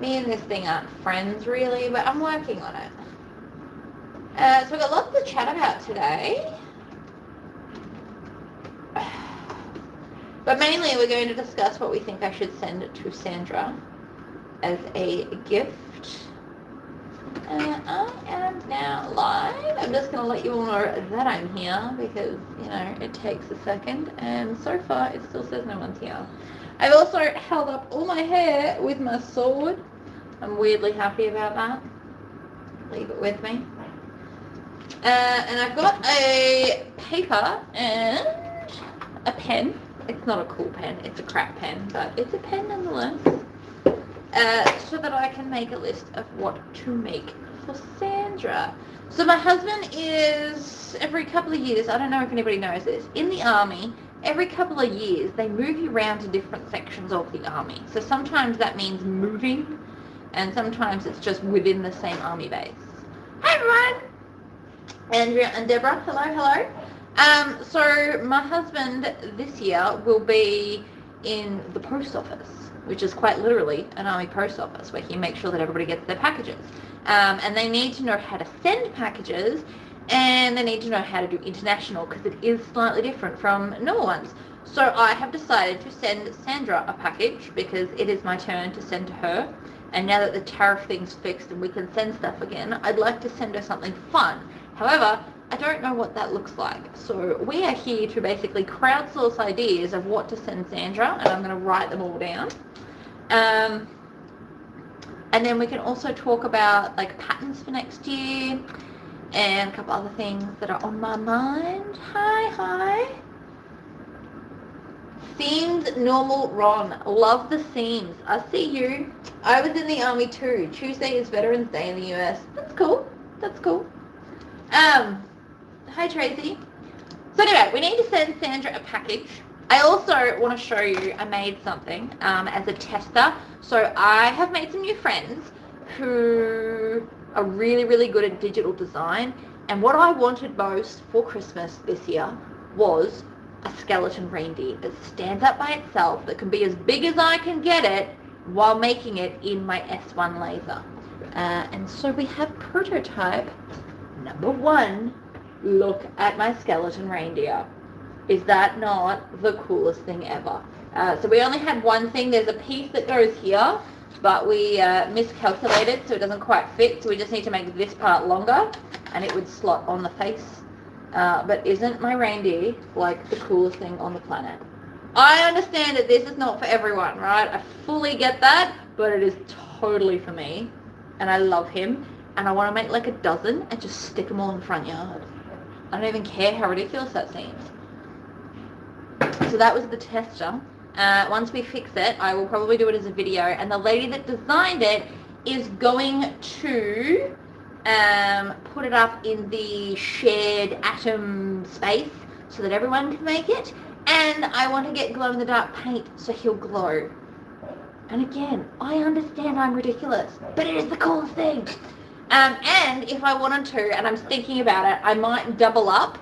Me and this thing aren't friends really, but I'm working on it. So we've got lots to chat about today. But mainly we're going to discuss what we think I should send to Sandra as a gift. I am now live. I'm just going to let you all know that I'm here because, you know, it takes a second. And so far it still says no one's here. I've also held up all my hair with my sword. I'm weirdly happy about that. Leave it with me. And I've got a paper and a pen. It's not a cool pen, it's a crap pen, but it's a pen nonetheless. So that I can make a list of what to make for Sandra. So my husband is, every couple of years, I don't know if anybody knows this, in the army, every couple of years they move you around to different sections of the army. So sometimes that means moving, and sometimes it's just within the same army base. Hi everyone! Andrea and Deborah, hello. So my husband this year will be in the post office, which is quite literally an army post office where he makes sure that everybody gets their packages. And they need to know how to send packages, and they need to know how to do international because it is slightly different from normal ones. So I have decided to send Sandra a package because it is my turn to send to her. And now that the tariff thing's fixed and we can send stuff again, I'd like to send her something fun. However, I don't know what that looks like. So we are here to basically crowdsource ideas of what to send Sandra, and I'm going to write them all down. And then we can also talk about like patterns for next year and a couple other things that are on my mind. Hi. Themed normal Ron. Love the themes. I see you. I was in the army too. Tuesday is Veterans Day in the US. That's cool. Hi Tracy. So anyway, we need to send Sandra a package. I also want to show you I made something as a tester. So I have made some new friends who are really, really good at digital design. And what I wanted most for Christmas this year was a skeleton reindeer that stands up by itself, that can be as big as I can get it while making it in my S1 laser. And so we have prototype number 1. Look at my skeleton reindeer. Is that not the coolest thing ever? So we only had one thing. There's a piece that goes here, but we miscalculated, so it doesn't quite fit. So we just need to make this part longer, and it would slot on the face. But isn't my reindeer like the coolest thing on the planet? I understand that this is not for everyone, right? I fully get that, but it is totally for me, and I love him, and I want to make like a dozen and just stick them all in the front yard. I don't even care how ridiculous that seems. So that was the tester. Once we fix it, I will probably do it as a video, and the lady that designed it is going to put it up in the shared atom space so that everyone can make it. And I want to get glow-in-the-dark paint so he'll glow. And again, I understand I'm ridiculous, but it is the coolest thing. And if I wanted to, and I'm thinking about it, I might double up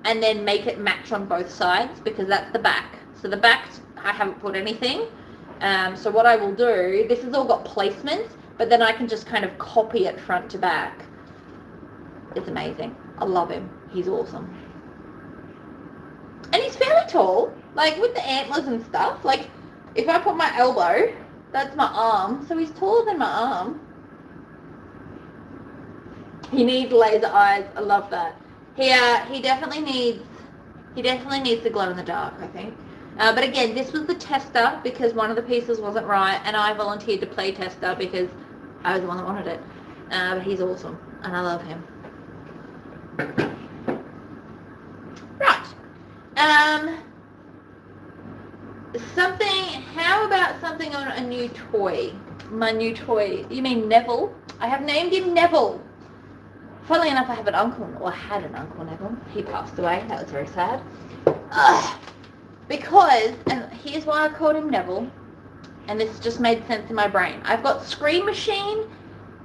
and then make it match on both sides, because that's the back. So the back, I haven't put anything. So what I will do, this has all got placements, but then I can just kind of copy it front to back. It's amazing. I love him. He's awesome. And he's fairly tall, like with the antlers and stuff. Like if I put my elbow, that's my arm. So he's taller than my arm. He needs laser eyes. I love that. He definitely needs the glow in the dark, I think. But again, this was the tester because one of the pieces wasn't right, and I volunteered to play tester because I was the one that wanted it. But he's awesome, and I love him. Right. How about something on a new toy? My new toy. You mean Neville? I have named him Neville. Funnily enough, I have an uncle, or had an uncle Neville. He passed away. That was very sad. Because, and here's why I called him Neville, and this just made sense in my brain. I've got Scream Machine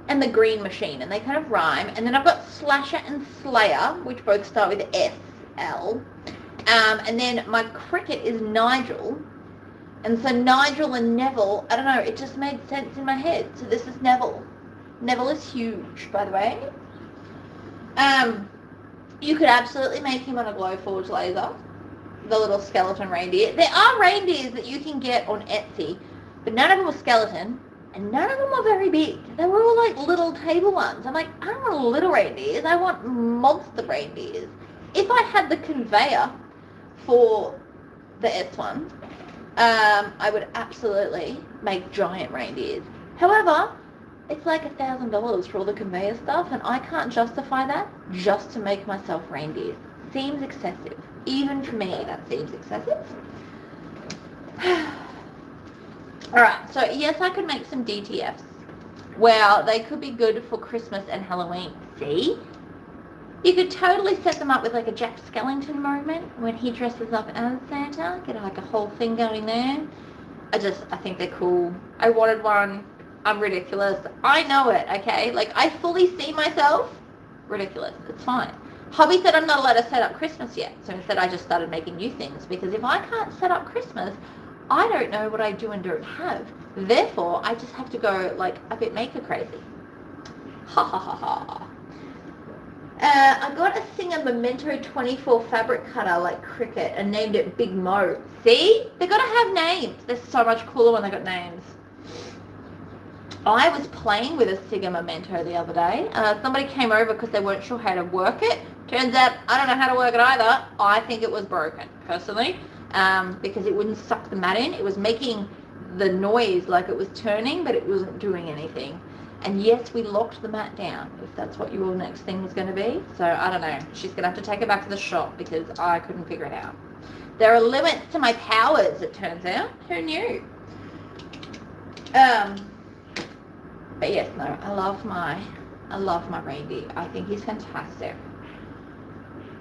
and the Green Machine, and they kind of rhyme. And then I've got Slasher and Slayer, which both start with S-L. And then my cricket is Nigel, And so Nigel and Neville, I don't know, it just made sense in my head. So this is Neville. Neville is huge, by the way. You could absolutely make him on a Glowforge laser, the little skeleton reindeer. There are reindeers that you can get on Etsy, but none of them were skeleton, and none of them were very big. They were all like little table ones. I'm like, I don't want little reindeers, I want monster reindeers. If I had the conveyor for the S1, I would absolutely make giant reindeers. However, it's like $1,000 for all the conveyor stuff, and I can't justify that just to make myself reindeers. Seems excessive. Even for me, that seems excessive. Alright, so yes, I could make some DTFs. Well, they could be good for Christmas and Halloween. See? You could totally set them up with like a Jack Skellington moment when he dresses up as Santa. Get like a whole thing going there. I think they're cool. I wanted one. I'm ridiculous. I know it, okay? Like, I fully see myself. Ridiculous. It's fine. Hubby said I'm not allowed to set up Christmas yet. So instead I just started making new things. Because if I can't set up Christmas, I don't know what I do and don't have. Therefore, I just have to go, like, a bit maker crazy. Ha ha ha ha. I got a Singer Memento 24 fabric cutter like Cricket and named it Big Mo. See? They gotta have names. They're so much cooler when they got names. I was playing with a Singer Memento the other day. Somebody came over because they weren't sure how to work it. Turns out I don't know how to work it either. I think it was broken, personally, because it wouldn't suck the mat in. It was making the noise like it was turning, but it wasn't doing anything. And yes, we locked the mat down, if that's what your next thing was going to be. So I don't know. She's going to have to take it back to the shop because I couldn't figure it out. There are limits to my powers, it turns out. Who knew? But yes, no, I love my reindeer. I think he's fantastic.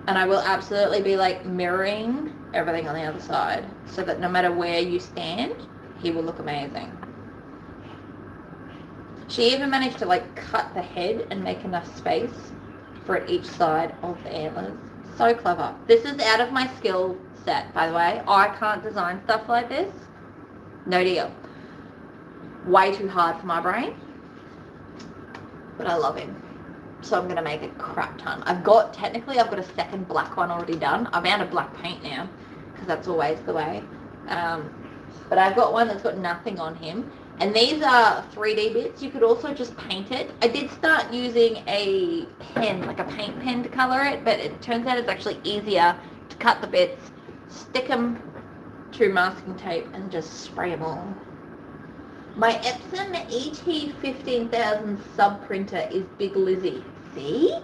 And I will absolutely be like mirroring everything on the other side so that no matter where you stand, he will look amazing. She even managed to like cut the head and make enough space for each side of the antlers. So clever. This is out of my skill set, by the way. I can't design stuff like this. No deal. Way too hard for my brain. But I love him. So I'm going to make a crap ton. I've got a second black one already done. I'm out of black paint now because that's always the way. But I've got one that's got nothing on him. And these are 3D bits. You could also just paint it. I did start using a pen, like a paint pen to color it, but it turns out it's actually easier to cut the bits, stick them to masking tape, and just spray them on. My Epson ET15000 sub printer is Big Lizzie. See?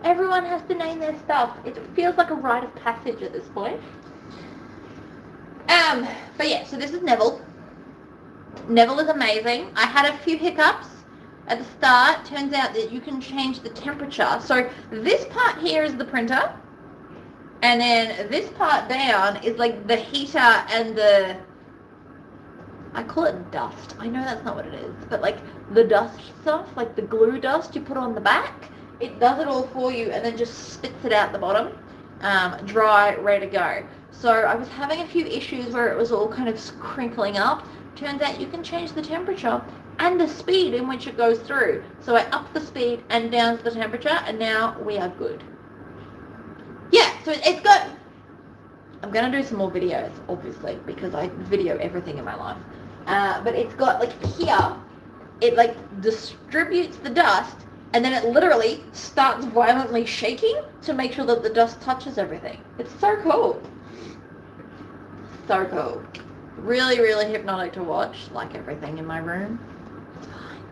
Everyone has to name their stuff. It feels like a rite of passage at this point. But yeah, so this is Neville. Neville is amazing. I had a few hiccups at the start. Turns out that you can change the temperature. So this part here is the printer. And then this part down is like the heater and the... I call it dust. I know that's not what it is. But like the dust stuff, like the glue dust you put on the back, it does it all for you and then just spits it out the bottom. Dry, ready to go. So I was having a few issues where it was all kind of crinkling up. Turns out you can change the temperature and the speed in which it goes through. So I up the speed and down the temperature, and now we are good. Yeah, so it's got... I'm going to do some more videos, obviously, because I video everything in my life. But it's got, like, here, it, like, distributes the dust, and then it literally starts violently shaking to make sure that the dust touches everything. It's so cool. So cool. Really, really hypnotic to watch, like everything in my room. It's fine.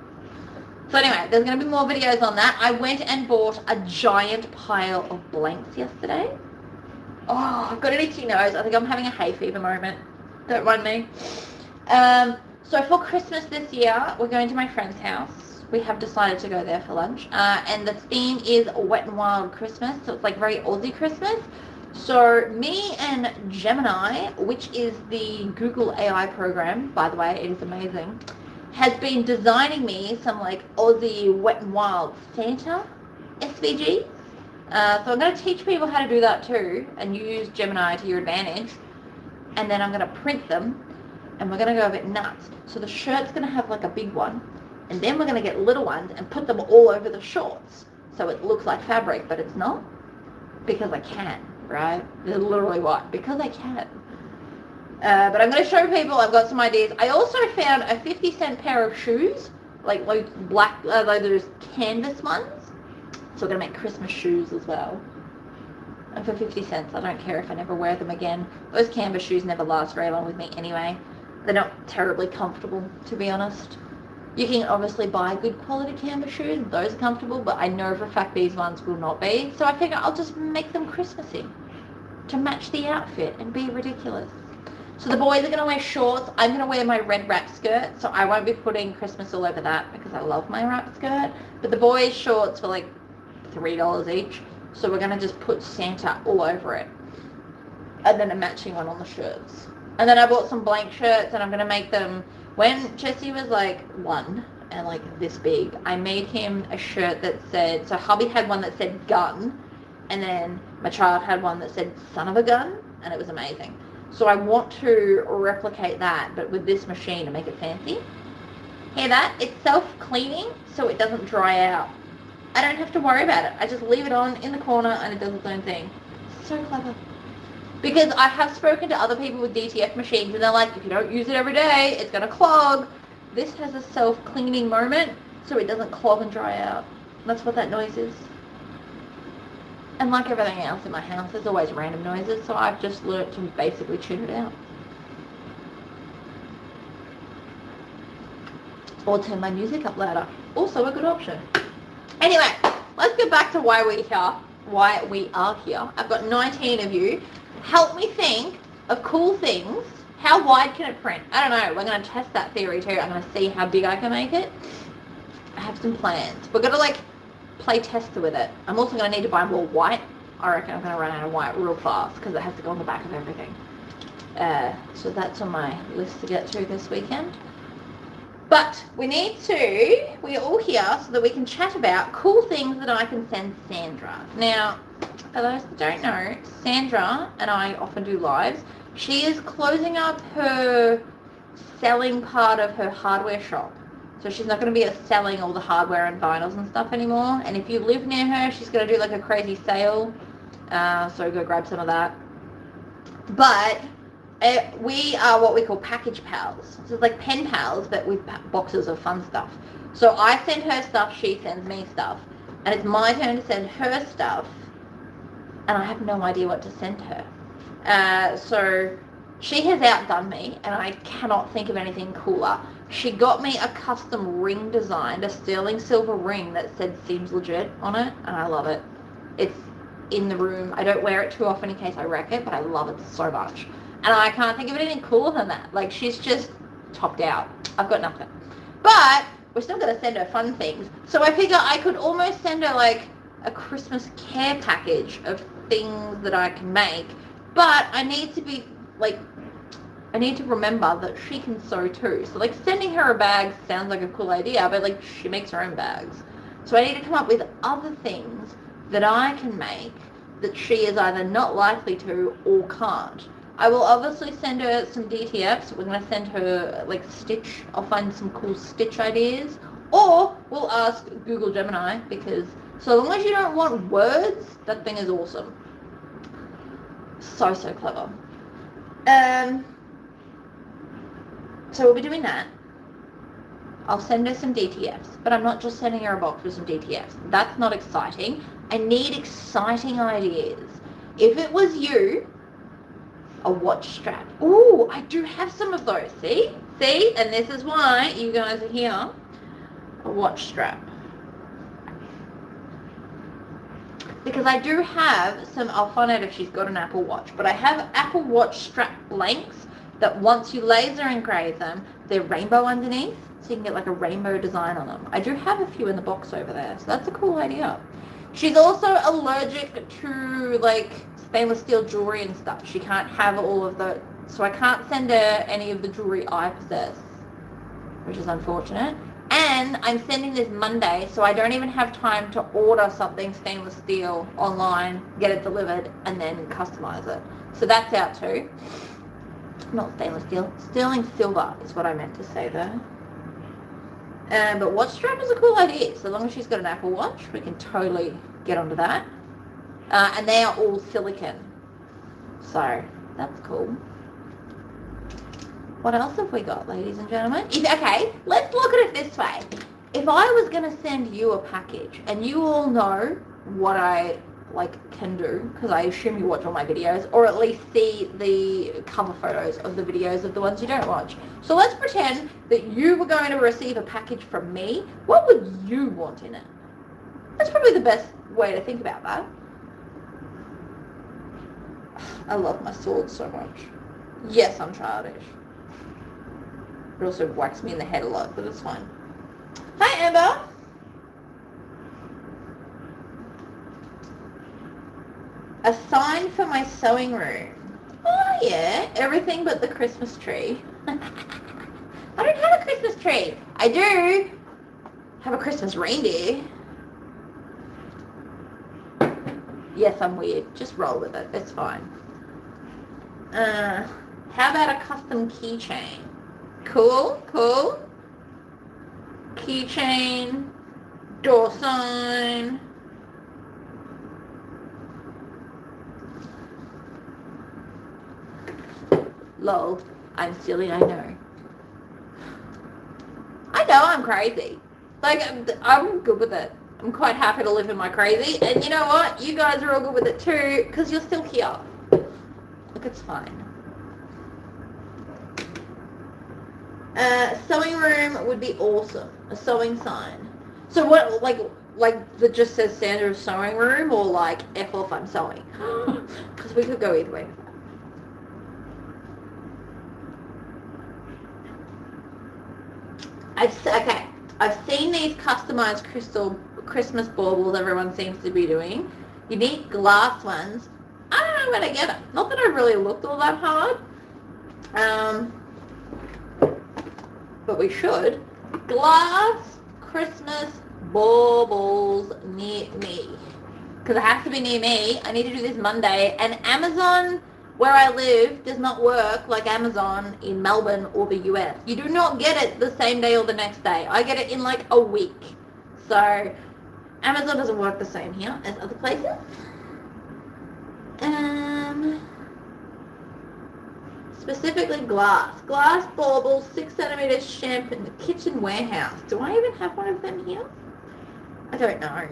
So anyway, there's going to be more videos on that. I went and bought a giant pile of blanks yesterday. Oh, I've got an itchy nose. I think I'm having a hay fever moment. Don't mind me. So for Christmas this year, we're going to my friend's house. We have decided to go there for lunch. And the theme is Wet and Wild Christmas. So it's like very Aussie Christmas. So me and Gemini, which is the Google AI program, by the way, it is amazing, has been designing me some like Aussie Wet and Wild Santa SVGs. So I'm going to teach people how to do that too and use Gemini to your advantage. And then I'm going to print them and we're going to go a bit nuts. So the shirt's going to have like a big one, and then we're going to get little ones and put them all over the shorts. So it looks like fabric, but it's not, because I can, right? They're literally what? Because I can. But I'm going to show people, I've got some ideas. I also found a 50-cent pair of shoes, like those black, those canvas ones. So we're going to make Christmas shoes as well. And for 50 cents, I don't care if I never wear them again. Those canvas shoes never last very long with me anyway. They're not terribly comfortable, to be honest. You can obviously buy good quality canvas shoes. Those are comfortable, but I know for a fact these ones will not be. So I figure I'll just make them Christmassy to match the outfit and be ridiculous. So the boys are going to wear shorts. I'm going to wear my red wrap skirt, so I won't be putting Christmas all over that because I love my wrap skirt. But the boys' shorts for like $3 each, so we're going to just put Santa all over it. And then a matching one on the shirts. And then I bought some blank shirts, and I'm going to make them... When Jesse was like 1 and like this big, I made him a shirt that said... So hubby had one that said gun, and then my child had one that said son of a gun, and it was amazing. So I want to replicate that, but with this machine to make it fancy. Hear that? It's self-cleaning, so it doesn't dry out. I don't have to worry about it. I just leave it on in the corner and it does its own thing. So clever. Because I have spoken to other people with DTF machines and they're like, if you don't use it every day, it's going to clog. This has a self-cleaning moment, so it doesn't clog and dry out. That's what that noise is. And like everything else in my house, there's always random noises, so I've just learnt to basically tune it out. Or turn my music up louder. Also a good option. Anyway, let's get back to why we are here. I've got 19 of you. Help me think of cool things. How wide can it print? I don't know. We're going to test that theory too. I'm going to see how big I can make it. I have some plans. We're going to like play tester with it. I'm also going to need to buy more white. I reckon I'm going to run out of white real fast because it has to go on the back of everything. So that's on my list to get through this weekend. But we're all here so that we can chat about cool things that I can send Sandra. Now, for those that don't know, Sandra and I often do lives. She is closing up her selling part of her hardware shop. So she's not going to be selling all the hardware and vinyls and stuff anymore. And if you live near her, she's going to do like a crazy sale. So go grab some of that. But we are what we call package pals. So it's like pen pals, but with boxes of fun stuff. So I send her stuff, she sends me stuff. And it's my turn to send her stuff. And I have no idea what to send her. So she has outdone me, and I cannot think of anything cooler. She got me a custom ring designed, a sterling silver ring that said seems legit on it, and I love it. It's in the room. I don't wear it too often in case I wreck it, but I love it so much. And I can't think of anything cooler than that. Like, she's just topped out. I've got nothing. But we're still going to send her fun things. So I figure I could almost send her, like, a Christmas care package of things that I can make. But I need to be, like, I need to remember that she can sew too. So, like, sending her a bag sounds like a cool idea, but, like, she makes her own bags. So I need to come up with other things that I can make that she is either not likely to or can't. I will obviously send her some DTFs. We're going to send her, like, stitch. I'll find some cool stitch ideas. Or we'll ask Google Gemini, because so long as you don't want words, that thing is awesome. So clever. So we'll be doing that. I'll send her some DTFs, but I'm not just sending her a box with some DTFs. That's not exciting. I need exciting ideas. If it was you, a watch strap. Ooh, I do have some of those. See? And this is why you guys are here. A watch strap. Because I do have some, I'll find out if she's got an Apple Watch, but I have Apple Watch strap blanks that once you laser engrave them, they're rainbow underneath, so you can get like a rainbow design on them. I do have a few in the box over there, so that's a cool idea. She's also allergic to like stainless steel jewelry and stuff. She can't have all of the, so I can't send her any of the jewelry I possess, which is unfortunate. And I'm sending this Monday, so I don't even have time to order something stainless steel online, get it delivered, and then customize it. So that's out too. not stainless steel. Sterling silver is what I meant to say there. But watch strap is a cool idea. So long as she's got an Apple Watch, we can totally get onto that. And they are all silicone. So that's cool. What else have we got, ladies and gentlemen? Okay, let's look at it this way. If I was going to send you a package, and you all know what I can do, because I assume you watch all my videos, or at least see the cover photos of the videos of the ones you don't watch. So let's pretend that you were going to receive a package from me. What would you want in it? That's probably the best way to think about that. I love my sword so much. Yes, I'm childish. It also whacks me in the head a lot, but it's fine. Hi, Amber. A sign for my sewing room. Oh, yeah. Everything but the Christmas tree. I don't have a Christmas tree. I do have a Christmas reindeer. Yes, I'm weird. Just roll with it. It's fine. How about a custom keychain? Cool, cool. Keychain, door sign. Lol, I'm silly, I know. I know I'm crazy. I'm good with it. I'm quite happy to live in my crazy. And you know what? You guys are all good with it too, because you're still here. Look, it's fine. Sewing room would be awesome. A sewing sign. So what, that just says Sandra's sewing room, or F off, I'm sewing? Because we could go either way with that. I've seen these customized crystal Christmas baubles everyone seems to be doing. Unique glass ones. I don't know where to get them. Not that I've really looked all that hard. But we should. Glass Christmas baubles near me. Because it has to be near me. I need to do this Monday. And Amazon, where I live, does not work like Amazon in Melbourne or the US. You do not get it the same day or the next day. I get it in a week. So Amazon doesn't work the same here as other places. Specifically glass. Glass baubles, 6 centimeters shampoo in the kitchen warehouse. Do I even have one of them here? I don't know.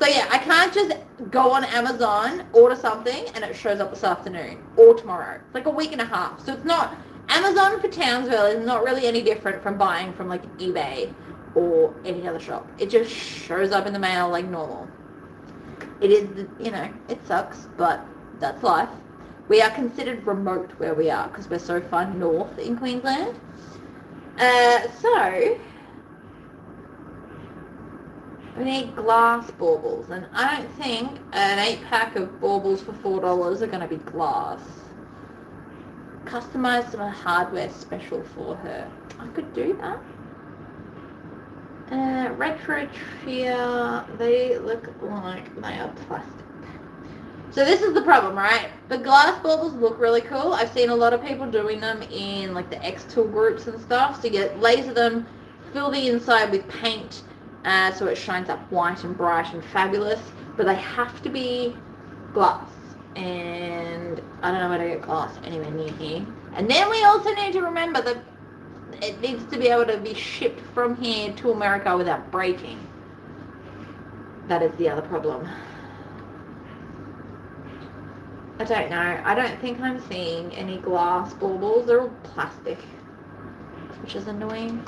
So yeah, I can't just go on Amazon, order something, and it shows up this afternoon or tomorrow. It's a week and a half. So it's not, Amazon for Townsville is not really any different from buying from eBay or any other shop. It just shows up in the mail like normal. It is, it sucks, but that's life. We are considered remote where we are because we're so far north in Queensland. So we need glass baubles, and I don't think an 8-pack of baubles for $4 are going to be glass. Customize some hardware special for her. I could do that. Retro Tria, they look like they are plastic. So this is the problem, right? The glass baubles look really cool. I've seen a lot of people doing them in the X-Tool groups and stuff. So you laser them, fill the inside with paint, so it shines up white and bright and fabulous. But they have to be glass. And I don't know where to get glass anywhere near here. And then we also need to remember that it needs to be able to be shipped from here to America without breaking. That is the other problem. I don't know. I don't think I'm seeing any glass baubles. They're all plastic, which is annoying.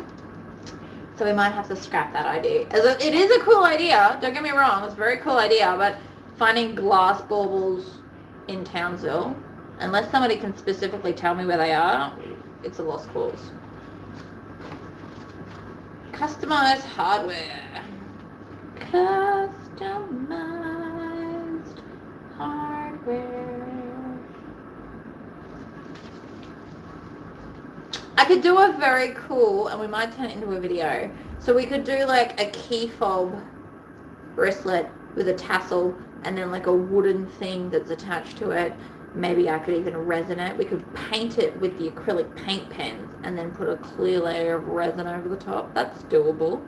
So we might have to scrap that idea. It is a cool idea. Don't get me wrong. It's a very cool idea. But finding glass baubles in Townsville, unless somebody can specifically tell me where they are, it's a lost cause. Customized hardware. Customized hardware. I could do a very cool, and we might turn it into a video. So we could do a key fob bracelet with a tassel and then a wooden thing that's attached to it. Maybe I could even resin it. We could paint it with the acrylic paint pens and then put a clear layer of resin over the top. That's doable.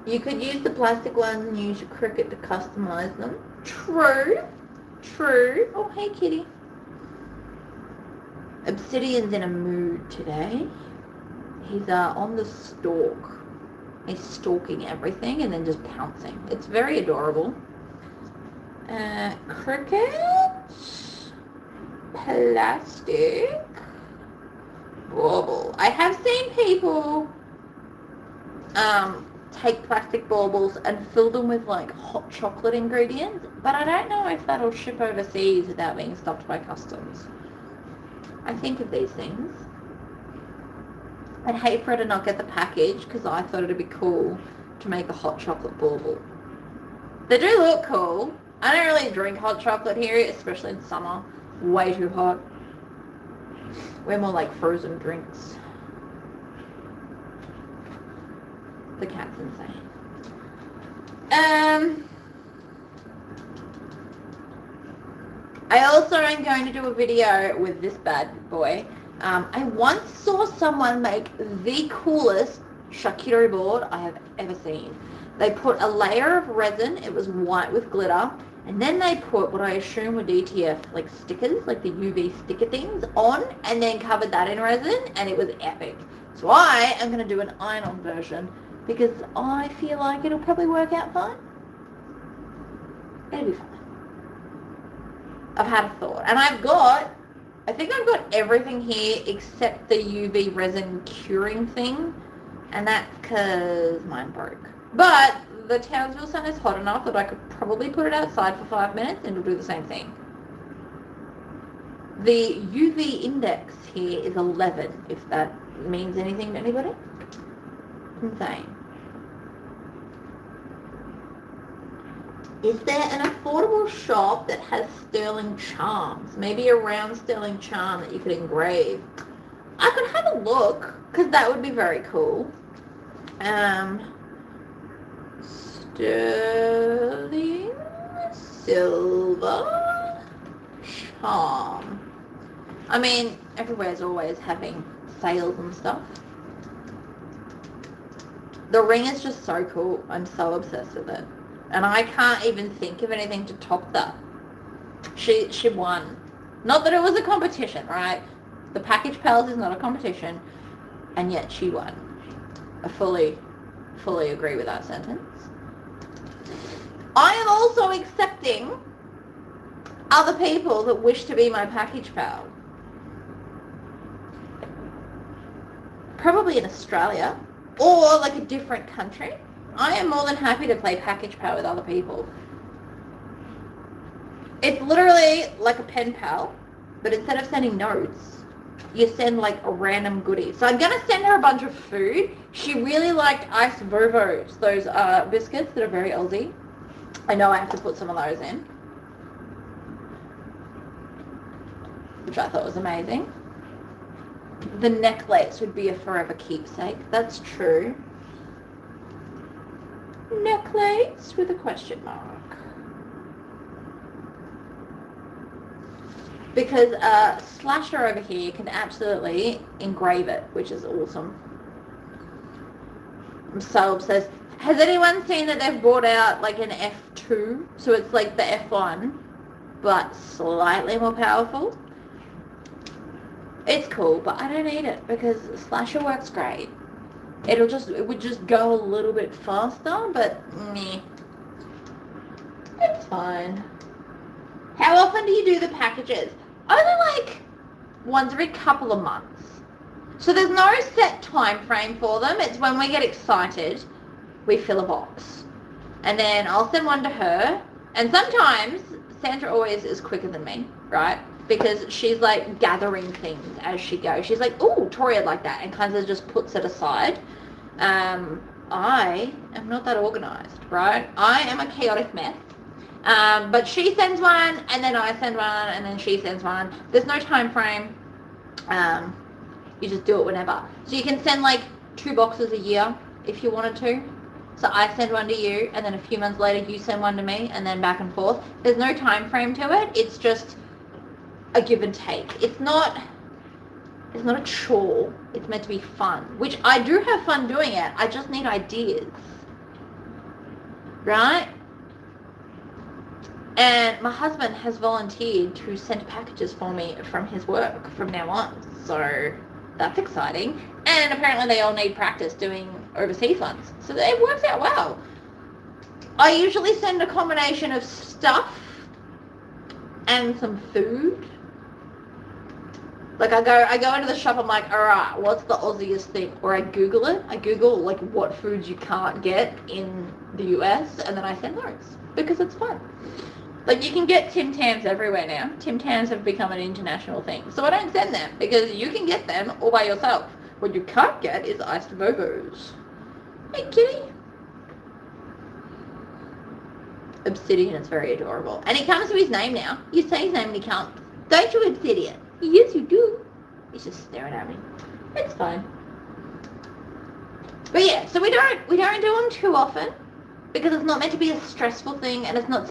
You could use the plastic ones and use your Cricut to customize them. True. True. Oh, hey, kitty. Obsidian's in a mood today. He's on the stalk. He's stalking everything and then just pouncing. It's very adorable. Cricut, plastic, bauble. I have seen people take plastic baubles and fill them with like hot chocolate ingredients, but I don't know if that'll ship overseas without being stopped by customs. I think of these things. I'd hate for her to not get the package because I thought it'd be cool to make a hot chocolate bauble. They do look cool. I don't really drink hot chocolate here, especially in summer. Way too hot. We're more like frozen drinks. The cat's insane. I also am going to do a video with this bad boy. I once saw someone make the coolest charcuterie board I have ever seen. They put a layer of resin, it was white with glitter, and then they put what I assume were DTF, like stickers, like the UV sticker things, on, and then covered that in resin, and it was epic. So I am going to do an iron-on version, because I feel like it'll probably work out fine. It'll be fine. I've had a thought, and I think I've got everything here except the UV resin curing thing, and that's because mine broke. But the Townsville sun is hot enough that I could probably put it outside for 5 minutes and it'll do the same thing. The UV index here is 11, if that means anything to anybody. Insane. Is there an affordable shop that has sterling charms? Maybe a round sterling charm that you could engrave. I could have a look, because that would be very cool. Sterling silver charm. I mean, everywhere's always having sales and stuff. The ring is just so cool. I'm so obsessed with it. And I can't even think of anything to top that. She won. Not that it was a competition, right? The Package Pals is not a competition, and yet she won. I fully agree with that sentence. I am also accepting other people that wish to be my Package Pal. Probably in Australia, or like a different country. I am more than happy to play Package Pal with other people. It's literally like a pen pal, but instead of sending notes, you send like a random goodie. So I'm going to send her a bunch of food. She really liked Ice Vovos, those biscuits that are very Aussie. I know I have to put some of those in, which I thought was amazing. The necklace would be a forever keepsake. That's true. Necklace with a question mark. Because Slasher over here can absolutely engrave it, which is awesome. I'm so obsessed. Has anyone seen that they've brought out like an F2? So it's like the F1, but slightly more powerful. It's cool, but I don't need it because Slasher works great. It would just go a little bit faster, but meh. It's fine. How often do you do the packages? Only like once every couple of months. So there's no set time frame for them. It's when we get excited, we fill a box. And then I'll send one to her. And sometimes Sandra always is quicker than me, right? Because she's like gathering things as she goes. She's like, "Ooh, Tori would like that," and kind of just puts it aside. I am not that organized, right? I am a chaotic mess. But she sends one, and then I send one, and then she sends one. There's no time frame. You just do it whenever. So you can send like 2 boxes a year if you wanted to. So I send one to you, and then a few months later you send one to me, and then back and forth. There's no time frame to it. It's just a give and take. It's not a chore. It's meant to be fun, which I do have fun doing it. I just need ideas, right? And my husband has volunteered to send packages for me from his work from now on. So that's exciting. And apparently they all need practice doing overseas ones. So it works out well. I usually send a combination of stuff and some food. Like I go into the shop, I'm like, all right, what's the Aussiest thing? Or I Google it. I Google like what foods you can't get in the US, and then I send those because it's fun. Like you can get Tim Tams everywhere now. Tim Tams have become an international thing. So I don't send them because you can get them all by yourself. What you can't get is iced bobos. Hey kitty. Obsidian is very adorable. And he comes to his name now. You say his name and he comes. Don't you, Obsidian? Yes, you do. He's just staring at me. It's fine. But yeah, so we don't do them too often because it's not meant to be a stressful thing, and it's not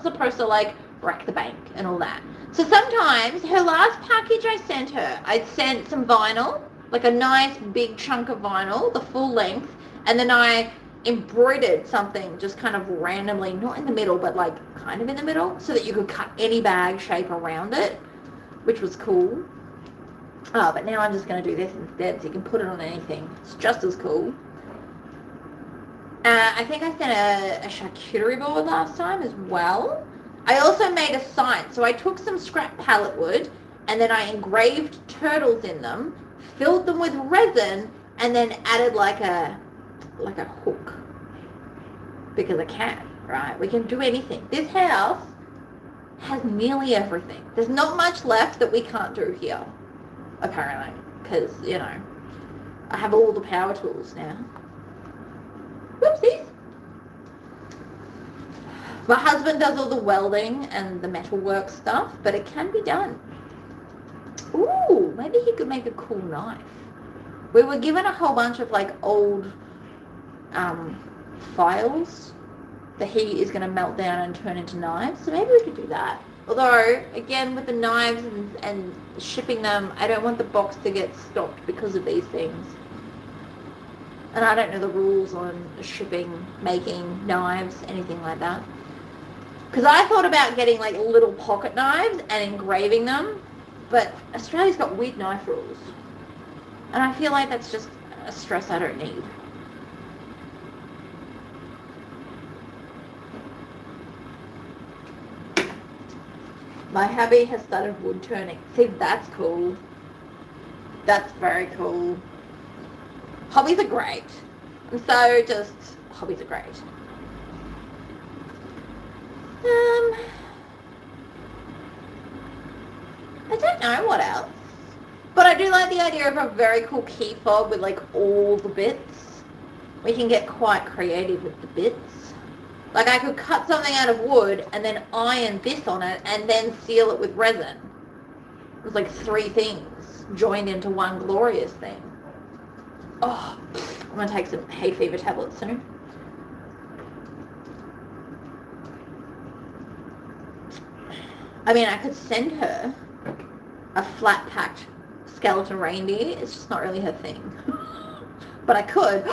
supposed to like rack the bank and all that. So sometimes her last package I sent some vinyl, like a nice big chunk of vinyl, the full length, and then I embroidered something just kind of randomly, not in the middle, but like kind of in the middle, so that you could cut any bag shape around it, which was cool. Oh, but now I'm just going to do this instead, so you can put it on anything. It's just as cool. I think I sent a charcuterie board last time as well. I also made a sign. So I took some scrap pallet wood, and then I engraved turtles in them, filled them with resin, and then added like a hook. Because I can, right? We can do anything. This house has nearly everything. There's not much left that we can't do here, apparently, because, you know, I have all the power tools now. Whoopsies. My husband does all the welding and the metalwork stuff, but it can be done. Ooh, maybe he could make a cool knife. We were given a whole bunch of like old files that he is going to melt down and turn into knives, so maybe we could do that. Although, again, with the knives and shipping them, I don't want the box to get stopped because of these things. And I don't know the rules on shipping, making knives, anything like that. Because I thought about getting like little pocket knives and engraving them, but Australia's got weird knife rules. And I feel like that's just a stress I don't need. My hubby has started wood turning. See, that's cool. That's very cool. Hobbies are great. Hobbies are great. I don't know what else. But I do like the idea of a very cool key fob with like all the bits. We can get quite creative with the bits. Like I could cut something out of wood and then iron this on it and then seal it with resin. It's like 3 things joined into one glorious thing. Oh, I'm going to take some hay fever tablets soon. I mean, I could send her a flat-packed skeleton reindeer. It's just not really her thing. But I could.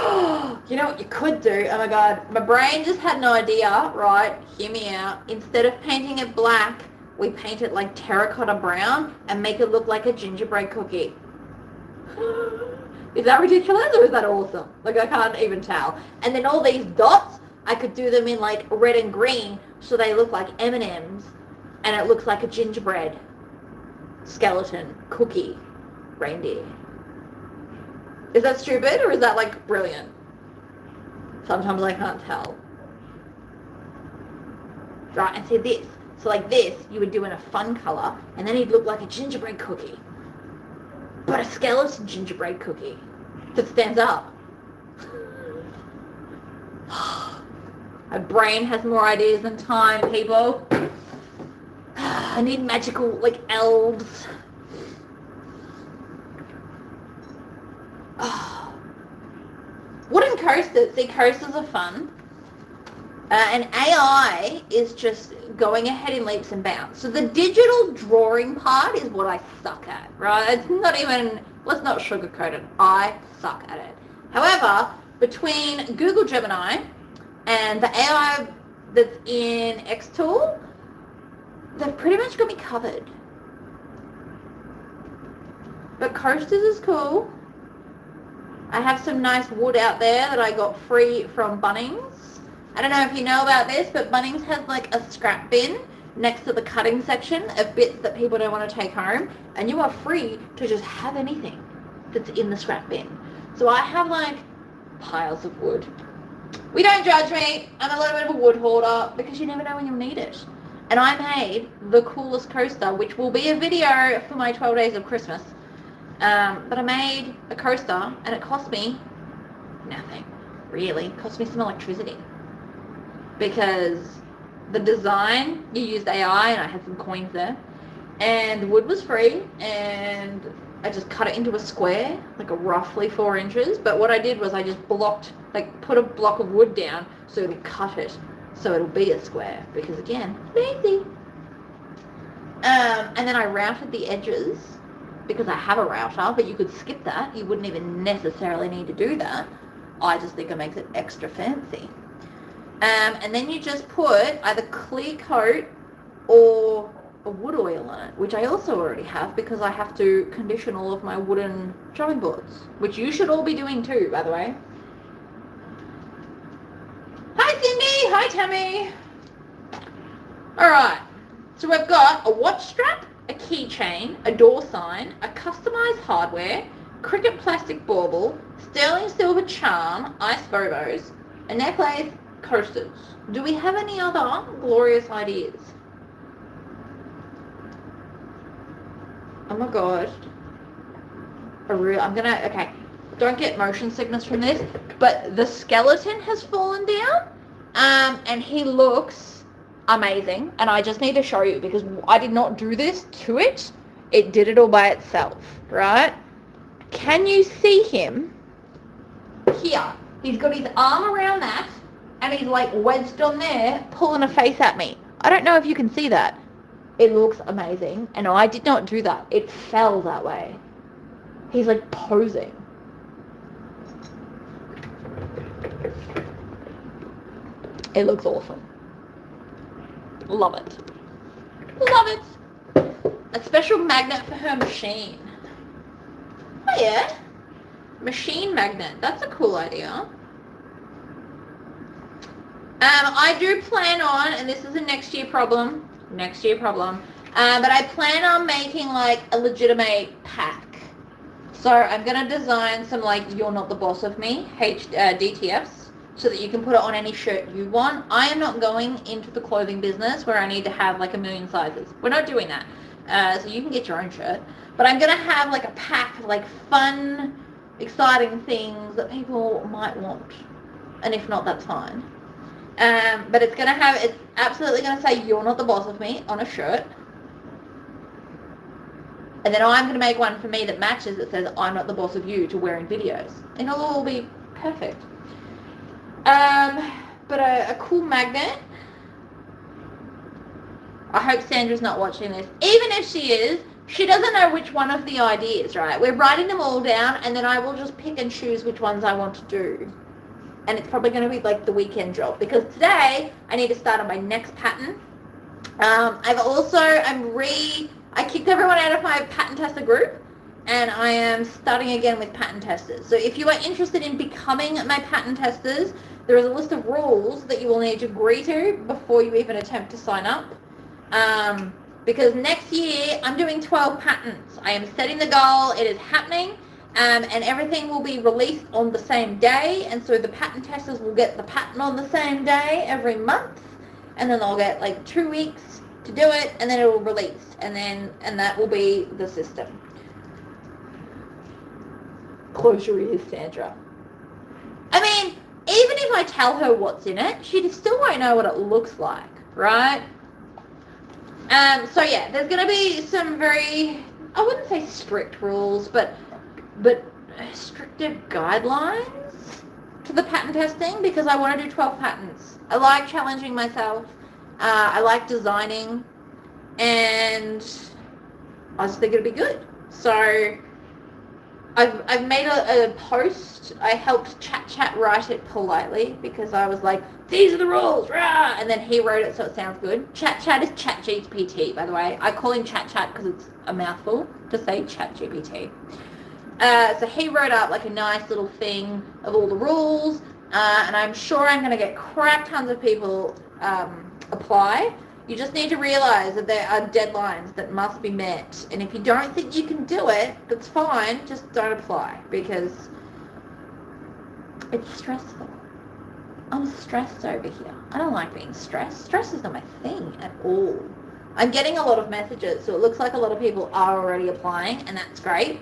You know what you could do? Oh my god, my brain just had an idea, right? Hear me out. Instead of painting it black, we paint it like terracotta brown and make it look like a gingerbread cookie. Is that ridiculous or is that awesome? Like I can't even tell. And then all these dots, I could do them in like red and green so they look like M&Ms and it looks like a gingerbread skeleton cookie reindeer. Is that stupid or is that like brilliant? Sometimes I can't tell. Right, and see this. So like this, you would do in a fun color and then he'd look like a gingerbread cookie. But a skeleton gingerbread cookie that stands up. My brain has more ideas than time, people. I need magical, like, elves. Wooden coasters. See, coasters are fun. And AI is just going ahead in leaps and bounds. So the digital drawing part is what I suck at, right? It's not even, let's not sugarcoat it. I suck at it. However, between Google Gemini and the AI that's in Xtool, they've pretty much got me covered. But coasters is cool. I have some nice wood out there that I got free from Bunnings. I don't know if you know about this, but Bunnings has like a scrap bin next to the cutting section of bits that people don't want to take home, and you are free to just have anything that's in the scrap bin. So I have like piles of wood. We don't judge me. I'm a little bit of a wood hoarder because you never know when you'll need it. And I made the coolest coaster, which will be a video for my 12 days of Christmas. But I made a coaster and it cost me nothing, really. It cost me some electricity. Because the design, you used AI and I had some coins there. And the wood was free and I just cut it into a square, like a roughly 4 inches. But what I did was I just put a block of wood down so it'll cut it. So it'll be a square because again, lazy. And then I routed the edges because I have a router, but you could skip that. You wouldn't even necessarily need to do that. I just think it makes it extra fancy. And then you just put either clear coat or a wood oil on it, which I also already have because I have to condition all of my wooden chopping boards, which you should all be doing too, by the way. Hi Cindy, hi Tammy. Alright, so we've got a watch strap, a keychain, a door sign, a customized hardware, cricket plastic bauble, sterling silver charm, ice bobos, a necklace, coasters. Do we have any other glorious ideas? Oh my god. Okay, don't get motion sickness from this, but the skeleton has fallen down, and he looks amazing, and I just need to show you because I did not do this to it. It did it all by itself, right? Can you see him? Here. He's got his arm around that, and he's like wedged on there, pulling a face at me. I don't know if you can see that. It looks amazing, and I did not do that. It fell that way. He's like posing. It looks awesome. Love it. Love it. A special magnet for her machine. Oh yeah. Machine magnet. That's a cool idea. I do plan on, and this is a next year problem, but I plan on making like a legitimate pack. So I'm going to design some like You're Not the Boss of Me DTFs so that you can put it on any shirt you want. I am not going into the clothing business where I need to have like a million sizes. We're not doing that. So you can get your own shirt. But I'm going to have like a pack of like fun, exciting things that people might want. And if not, that's fine. But it's absolutely going to say You're Not the Boss of Me on a shirt. And then I'm going to make one for me that matches that says I'm not the boss of you to wear in videos. And it'll all be perfect. But a cool magnet. I hope Sandra's not watching this. Even if she is, she doesn't know which one of the ideas, right? We're writing them all down and then I will just pick and choose which ones I want to do. And it's probably going to be like the weekend job because today I need to start on my next pattern. I kicked everyone out of my pattern tester group and I am starting again with pattern testers. So if you are interested in becoming my pattern testers, there is a list of rules that you will need to agree to before you even attempt to sign up. Because next year I'm doing 12 patterns. I am setting the goal. It is happening. And everything will be released on the same day. And so the pattern testers will get the pattern on the same day every month. And then they'll get like 2 weeks to do it. And then it will release. And that will be the system. Close your ears, Sandra. I mean, even if I tell her what's in it, she still won't know what it looks like, right? So yeah, there's going to be some very, I wouldn't say strict rules, but stricter guidelines to the pattern testing because I want to do 12 patterns. I like challenging myself. I like designing, and I just think it'd be good. So I've made a post. I helped Chat write it politely because I was like, these are the rules, rah! And then he wrote it so it sounds good. Chat is ChatGPT, by the way. I call him Chat because it's a mouthful to say ChatGPT. So he wrote up like a nice little thing of all the rules, and I'm sure I'm going to get crap tons of people apply. You just need to realize that there are deadlines that must be met, and if you don't think you can do it, that's fine, just don't apply because it's stressful. I'm stressed over here. I don't like being stressed. Stress is not my thing at all. I'm getting a lot of messages, so it looks like a lot of people are already applying, and that's great.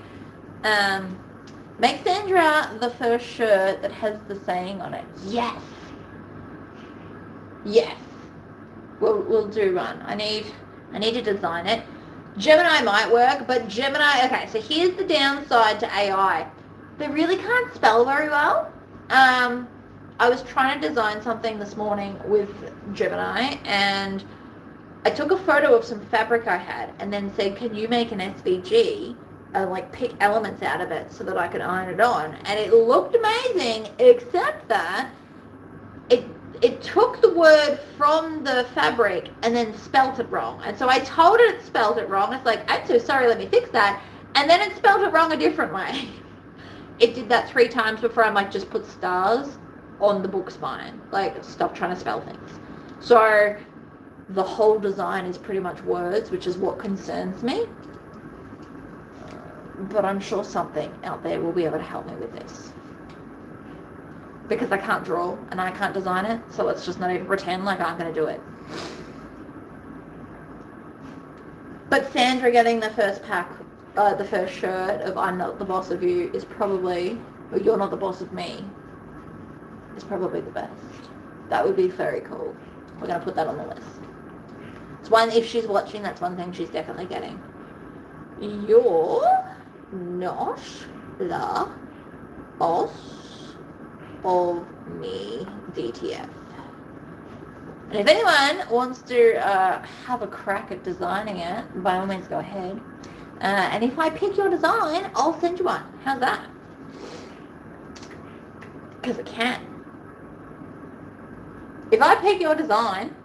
Make Sandra the first shirt that has the saying on it. Yes. Yes. We'll do one. I need to design it. Gemini might work, but Gemini, okay, so here's the downside to AI. They really can't spell very well. I was trying to design something this morning with Gemini, and I took a photo of some fabric I had and then said, can you make an SVG? Like pick elements out of it so that I could iron it on, and it looked amazing, except that it took the word from the fabric and then spelt it wrong. And so I told it spelt it wrong. It's like, I'm so sorry, let me fix that. And then it spelled it wrong a different way. It did that 3 times before I'm like, just put stars on the book spine. Like, stop trying to spell things. So the whole design is pretty much words, which is what concerns me. But I'm sure something out there will be able to help me with this. Because I can't draw and I can't design it, so let's just not even pretend like I'm going to do it. But Sandra getting the first pack, the first shirt of I'm not the boss of you is probably, or you're not the boss of me, is probably the best. That would be very cool. We're going to put that on the list. It's one, if she's watching, that's one thing she's definitely getting. You're not the boss of me, DTF. And if anyone wants to have a crack at designing it, by all means go ahead. And if I pick your design, I'll send you one. How's that? Because I can. If I pick your design,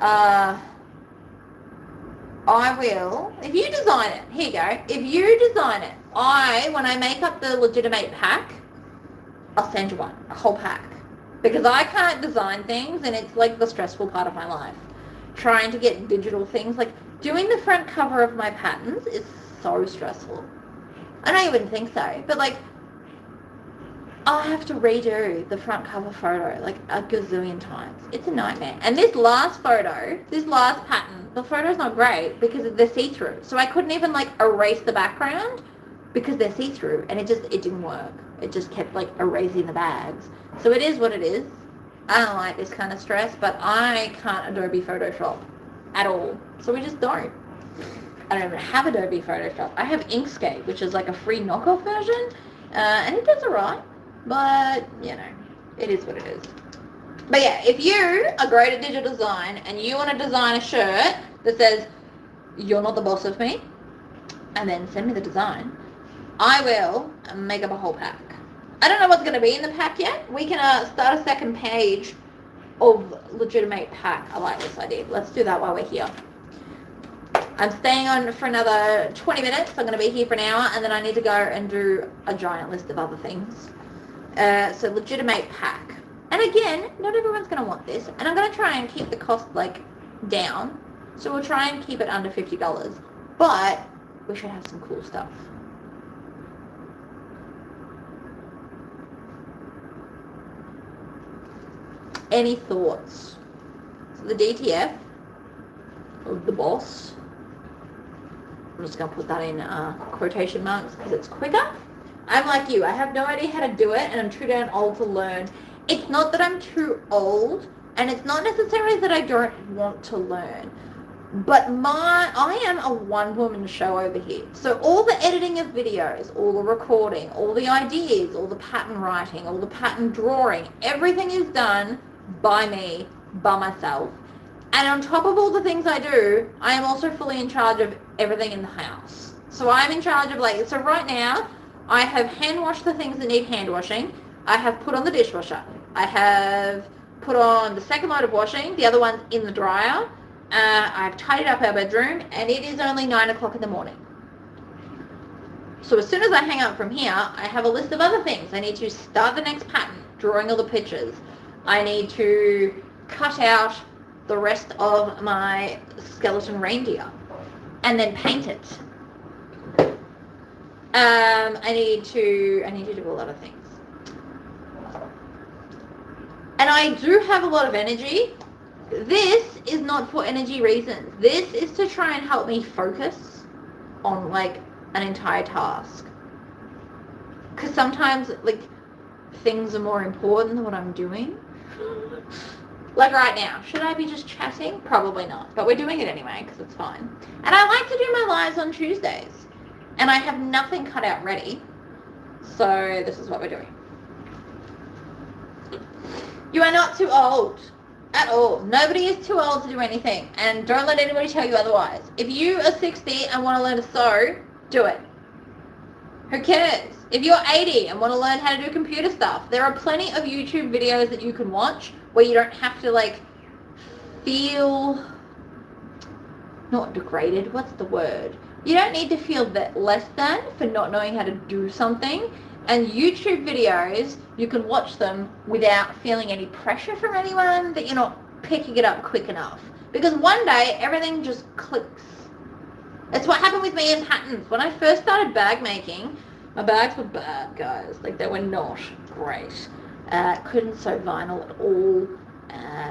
I will, if you design it, here you go, if you design it, when I make up the legitimate pack, I'll send you one, a whole pack. Because I can't design things, and it's like the stressful part of my life. Trying to get digital things, like doing the front cover of my patterns is so stressful. I know you wouldn't think so, but like, I'll have to redo the front cover photo like a gazillion times. It's a nightmare. And this last photo, this last pattern, the photo's not great because they're see-through. So I couldn't even like erase the background because they're see-through, and it didn't work. It just kept like erasing the bags. So it is what it is. I don't like this kind of stress, but I can't Adobe Photoshop at all. So we just don't. I don't even have Adobe Photoshop. I have Inkscape, which is like a free knockoff version, and it does alright. But, you know, it is what it is. But yeah, if you are great at digital design and you want to design a shirt that says, you're not the boss of me, and then send me the design, I will make up a whole pack. I don't know what's going to be in the pack yet. We can start a second page of legitimate pack. I like this idea. Let's do that while we're here. I'm staying on for another 20 minutes. I'm going to be here for an hour, and then I need to go and do a giant list of other things. So legitimate pack. And again, not everyone's going to want this. And I'm going to try and keep the cost like down. So we'll try and keep it under $50. But we should have some cool stuff. Any thoughts? So the DTF, of the boss, I'm just going to put that in quotation marks because it's quicker. I'm like you. I have no idea how to do it, and I'm too damn old to learn. It's not that I'm too old, and it's not necessarily that I don't want to learn. But I am a one-woman show over here. So all the editing of videos, all the recording, all the ideas, all the pattern writing, all the pattern drawing, everything is done by me, by myself. And on top of all the things I do, I am also fully in charge of everything in the house. So I'm in charge of so right now, I have hand washed the things that need hand washing. I have put on the dishwasher. I have put on the second load of washing. The other one's in the dryer. I've tidied up our bedroom, and it is only 9 o'clock in the morning. So as soon as I hang up from here, I have a list of other things. I need to start the next pattern, drawing all the pictures. I need to cut out the rest of my skeleton reindeer and then paint it. I need to do a lot of things. And I do have a lot of energy. This is not for energy reasons. This is to try and help me focus on an entire task. Because sometimes things are more important than what I'm doing. Like right now, should I be just chatting? Probably not. But we're doing it anyway because it's fine. And I like to do my lives on Tuesdays. And I have nothing cut out ready. So this is what we're doing. You are not too old. At all. Nobody is too old to do anything. And don't let anybody tell you otherwise. If you are 60 and want to learn to sew, do it. Who cares? If you're 80 and want to learn how to do computer stuff, there are plenty of YouTube videos that you can watch where you don't have to feel not degraded. What's the word? You don't need to feel that less than for not knowing how to do something. And YouTube videos, you can watch them without feeling any pressure from anyone that you're not picking it up quick enough. Because one day, everything just clicks. It's what happened with me in patterns. When I first started bag making, my bags were bad, guys. They were not great. Couldn't sew vinyl at all.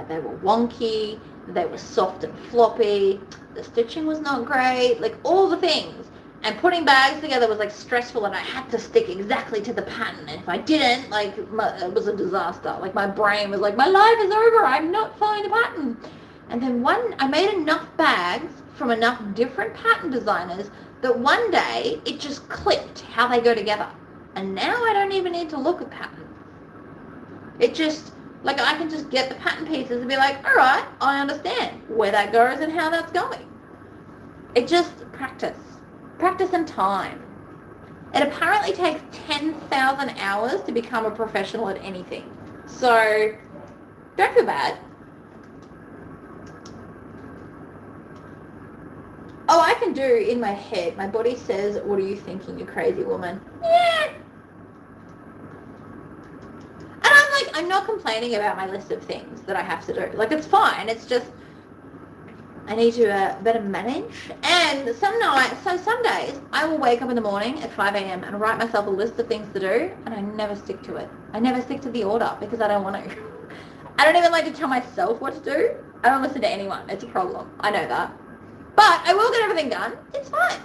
They were wonky. They were soft and floppy. The stitching was not great. All the things. And putting bags together was stressful, and I had to stick exactly to the pattern. And if I didn't, it was a disaster. My brain was my life is over. I'm not following the pattern. And then I made enough bags from enough different pattern designers that one day it just clicked how they go together. And now I don't even need to look at pattern. It just, I can just get the pattern pieces and be all right, I understand where that goes and how that's going. It just practice. Practice and time. It apparently takes 10,000 hours to become a professional at anything. So, don't feel bad. Oh, I can do in my head. My body says, what are you thinking, you crazy woman? Yeah. And I'm not complaining about my list of things that I have to do. It's fine. It's just, I need to better manage. And some days I will wake up in the morning at 5 a.m. and write myself a list of things to do, and I never stick to it. I never stick to the order because I don't want to. I don't even like to tell myself what to do. I don't listen to anyone. It's a problem. I know that. But I will get everything done. It's fine.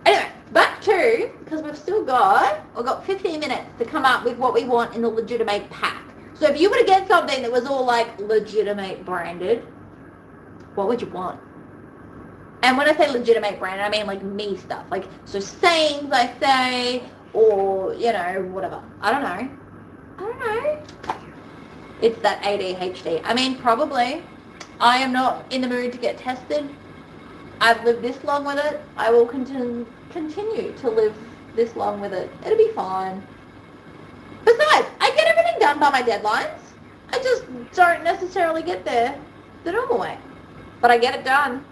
Anyway, back to, because we've got 15 minutes to come up with what we want in the legitimate pack. So if you were to get something that was all legitimate branded, what would you want? And when I say legitimate brand, I mean me stuff. So sayings I say, or, whatever. I don't know. It's that ADHD. I mean, probably. I am not in the mood to get tested. I've lived this long with it. I will continue to live this long with it. It'll be fine. Besides, I get everything done by my deadlines. I just don't necessarily get there the normal way. But I get it done.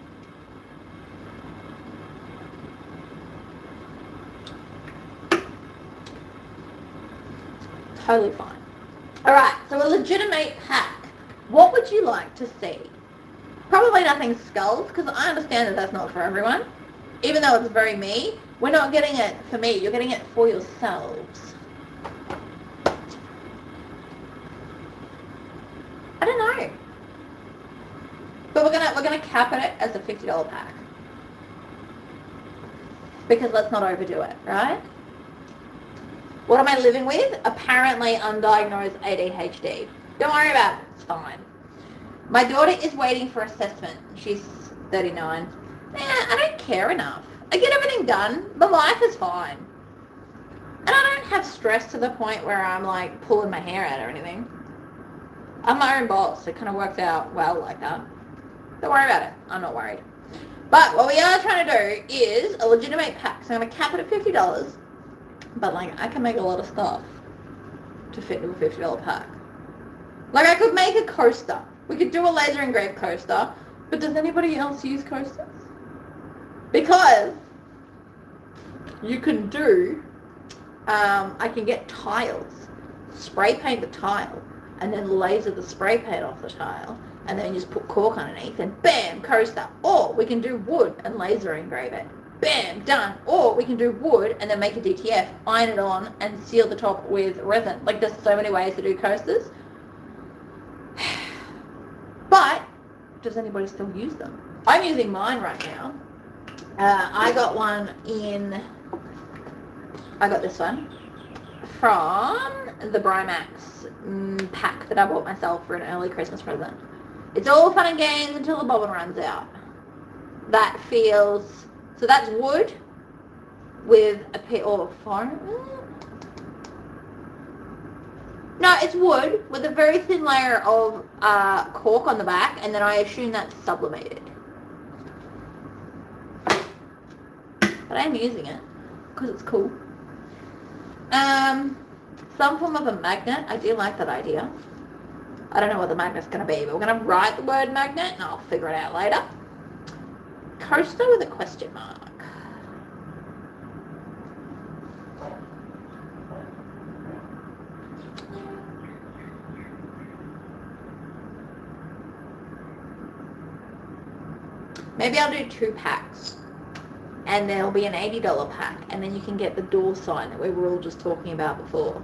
Totally fine. Alright, so a legitimate pack. What would you like to see? Probably nothing skulls, because I understand that that's not for everyone. Even though it's very me, we're not getting it for me. You're getting it for yourselves. I don't know. But we're gonna cap it as a $50 pack. Because let's not overdo it, right? What am I living with? Apparently undiagnosed ADHD. Don't worry about it. It's fine. My daughter is waiting for assessment. She's 39. I don't care enough. I get everything done. My life is fine. And I don't have stress to the point where I'm like pulling my hair out or anything. I'm my own boss. It kind of works out well like that. Don't worry about it. I'm not worried. But what we are trying to do is a legitimate pack. So I'm going to cap it at $50. But like I can make a lot of stuff to fit into a $50 pack. Like I could make a coaster. We could do a laser engraved coaster. But does anybody else use coasters? Because you can do, I can get tiles, spray paint the tile, and then laser the spray paint off the tile, and then just put cork underneath, and bam, coaster. Or we can do wood and laser engrave it. Bam, done. Or we can do wood and then make a DTF, iron it on, and seal the top with resin. Like there's so many ways to do coasters. But does anybody still use them? I'm using mine right now. I got this one from the Brimax pack that I bought myself for an early Christmas present. It's all fun and games until the bobbin runs out. That feels, so that's wood with a bit of foam. No, it's wood with a very thin layer of cork on the back, and then I assume that's sublimated. But I am using it because it's cool. Some form of a magnet. I do like that idea. I don't know what the magnet's going to be, but we're going to write the word magnet and I'll figure it out later. Coaster with a question mark. Maybe I'll do 2 packs. And there'll be an $80 pack, and then you can get the door sign that we were all just talking about before.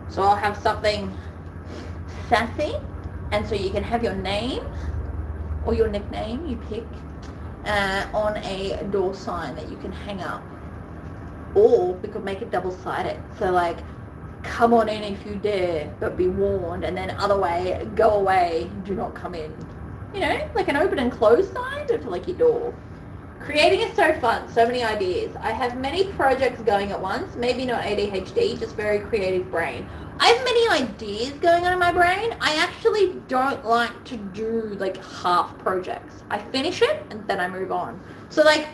So I'll have something sassy, and so you can have your name or your nickname, you pick, on a door sign that you can hang up. Or we could make it double-sided. So like, come on in if you dare, but be warned, and then other way, go away, do not come in. You know, like an open and close sign for like your door. Creating is so fun, so many ideas. I have many projects going at once, maybe not ADHD, just very creative brain. I have many ideas going on in my brain. I actually don't like to do like half projects. I finish it and then I move on. So like,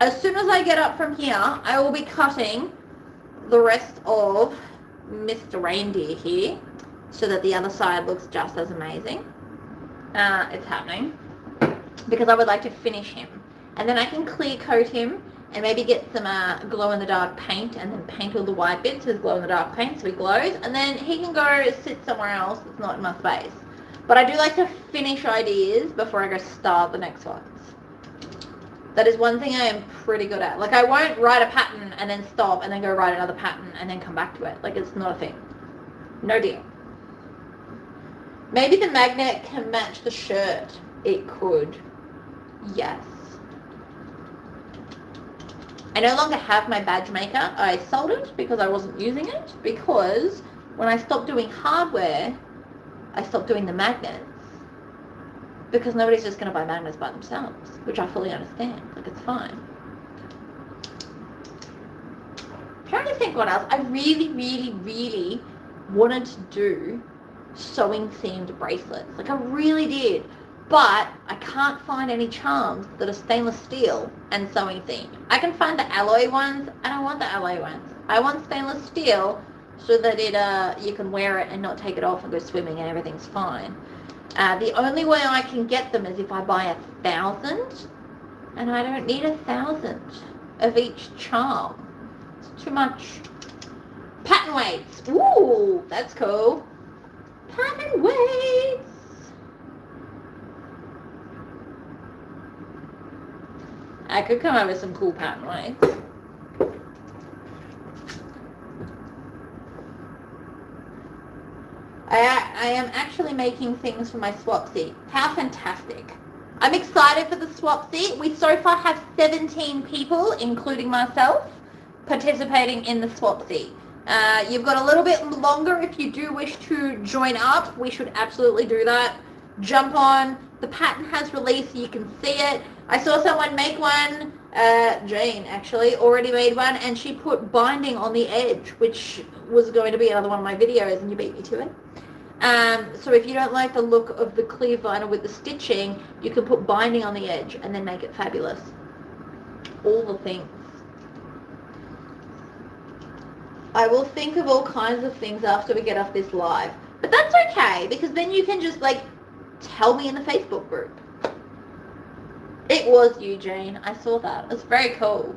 as soon as I get up from here, I will be cutting the rest of Mr. Reindeer here so that the other side looks just as amazing. It's happening because I would like to finish him, and then I can clear coat him and maybe get some glow-in-the-dark paint and then paint all the white bits with glow-in-the-dark paint so he glows, and then he can go sit somewhere else that's not in my space. But I do like to finish ideas before I go start the next ones. That is one thing I am pretty good at. Like I won't write a pattern and then stop and then go write another pattern and then come back to it. Like it's not a thing. No deal. Maybe the magnet can match the shirt. It could. Yes. I no longer have my badge maker. I sold it because I wasn't using it, because when I stopped doing hardware, I stopped doing the magnets. Because nobody's just going to buy magnets by themselves, which I fully understand. Like, it's fine. I'm trying to think what else. I really, really, really wanted to do sewing themed bracelets. Like I really did. But I can't find any charms that are stainless steel and sewing themed. I can find the alloy ones. I don't want the alloy ones. I want stainless steel so that you can wear it and not take it off and go swimming and everything's fine. The only way I can get them is if I buy 1,000, and I don't need 1,000 of each charm. It's too much. Pattern weights. Ooh, that's cool. Pattern weights. I could come up with some cool pattern weights. I am actually making things for my swapsy. How fantastic. I'm excited for the swapsy. We so far have 17 people, including myself, participating in the swapsy. You've got a little bit longer if you do wish to join up. We should absolutely do that. Jump on. The pattern has released so you can see it. I saw someone make one, Jane actually, already made one, and she put binding on the edge, which was going to be another one of my videos, and you beat me to it. So if you don't like the look of the clear vinyl with the stitching, you can put binding on the edge and then make it fabulous. All the things. I will think of all kinds of things after we get off this live. But that's okay, because then you can just, like, tell me in the Facebook group. It was you, Jane. I saw that. It's very cool.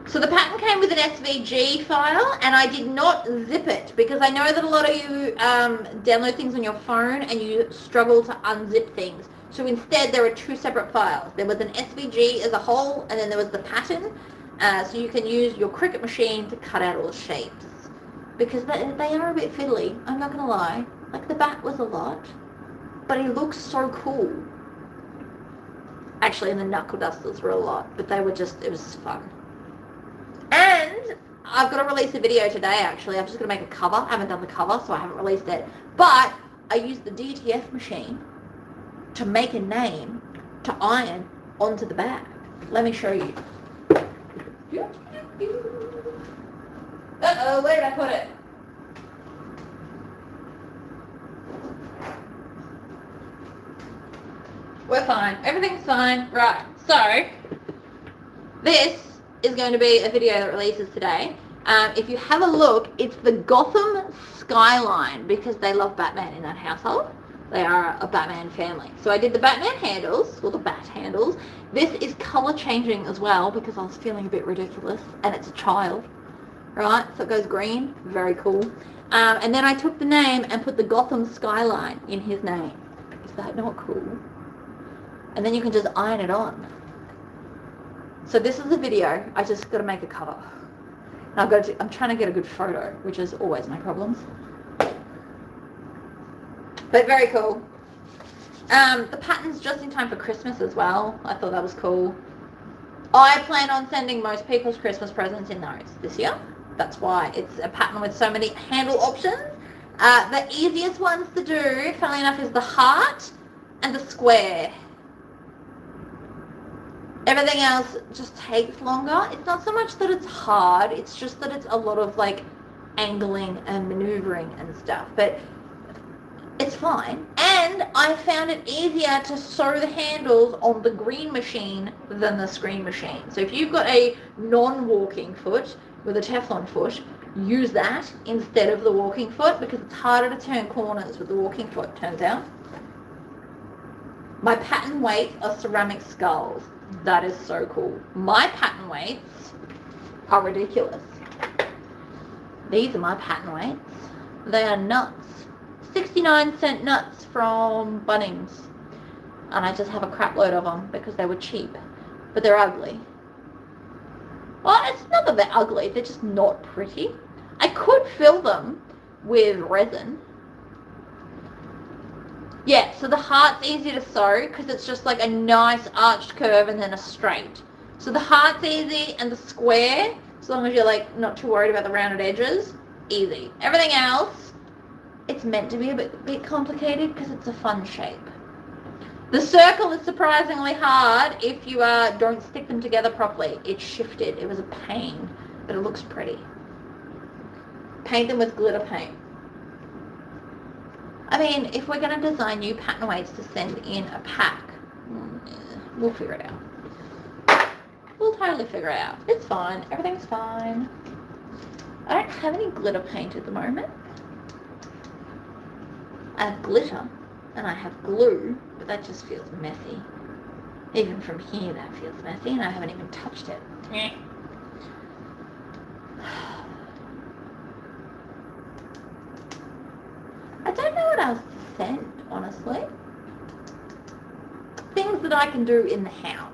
So the pattern came with an SVG file, and I did not zip it, because I know that a lot of you download things on your phone and you struggle to unzip things. So instead, there are two separate files. There was an SVG as a whole, and then there was the pattern. So you can use your Cricut machine to cut out all the shapes. Because they are a bit fiddly, I'm not going to lie. Like, the bat was a lot, but he looks so cool. Actually, and the knuckle dusters were a lot, but they were just, it was fun. And I've got to release a video today, actually. I'm just going to make a cover. I haven't done the cover, so I haven't released it. But I used the DTF machine to make a name to iron onto the bag. Let me show you. Uh-oh, where did I put it? We're fine. Everything's fine. Right. So, this is going to be a video that releases today. If you have a look, it's the Gotham skyline, because they love Batman in that household. They are a Batman family. So I did the Batman handles, or the bat handles. This is color changing as well, because I was feeling a bit ridiculous, and it's a child, right? So it goes green, very cool. And then I took the name and put the Gotham skyline in his name. Is that not cool? And then you can just iron it on. So this is the video. I just got to make a cover. And I'm trying to get a good photo, which is always my problems. But very cool. The pattern's just in time for Christmas as well. I thought that was cool. I plan on sending most people's Christmas presents in those this year. That's why it's a pattern with so many handle options. The easiest ones to do, funnily enough, is the heart and the square. Everything else just takes longer. It's not so much that it's hard, it's just that it's a lot of, like, angling and maneuvering and stuff. But it's fine. And I found it easier to sew the handles on the green machine than the screen machine. So if you've got a non-walking foot with a Teflon foot, use that instead of the walking foot, because it's harder to turn corners with the walking foot, turns out. My pattern weights are ceramic skulls. That is so cool. My pattern weights are ridiculous. These are my pattern weights. They are nuts. 69-cent nuts from Bunnings. And I just have a crap load of them because they were cheap. But they're ugly. Well, it's not that they're ugly, they're just not pretty. I could fill them with resin. Yeah, so the heart's easy to sew because it's just like a nice arched curve and then a straight. So the heart's easy, and the square, as long as you're like not too worried about the rounded edges, easy. Everything else, it's meant to be a bit complicated because it's a fun shape. The circle is surprisingly hard if you don't stick them together properly. It shifted. It was a pain, but it looks pretty. Paint them with glitter paint. I mean, if we're going to design new pattern weights to send in a pack, we'll figure it out. We'll totally figure it out. It's fine. Everything's fine. I don't have any glitter paint at the moment. I have glitter and I have glue, but that just feels messy. Even from here, that feels messy, and I haven't even touched it. I don't know what else to send, honestly. Things that I can do in the house.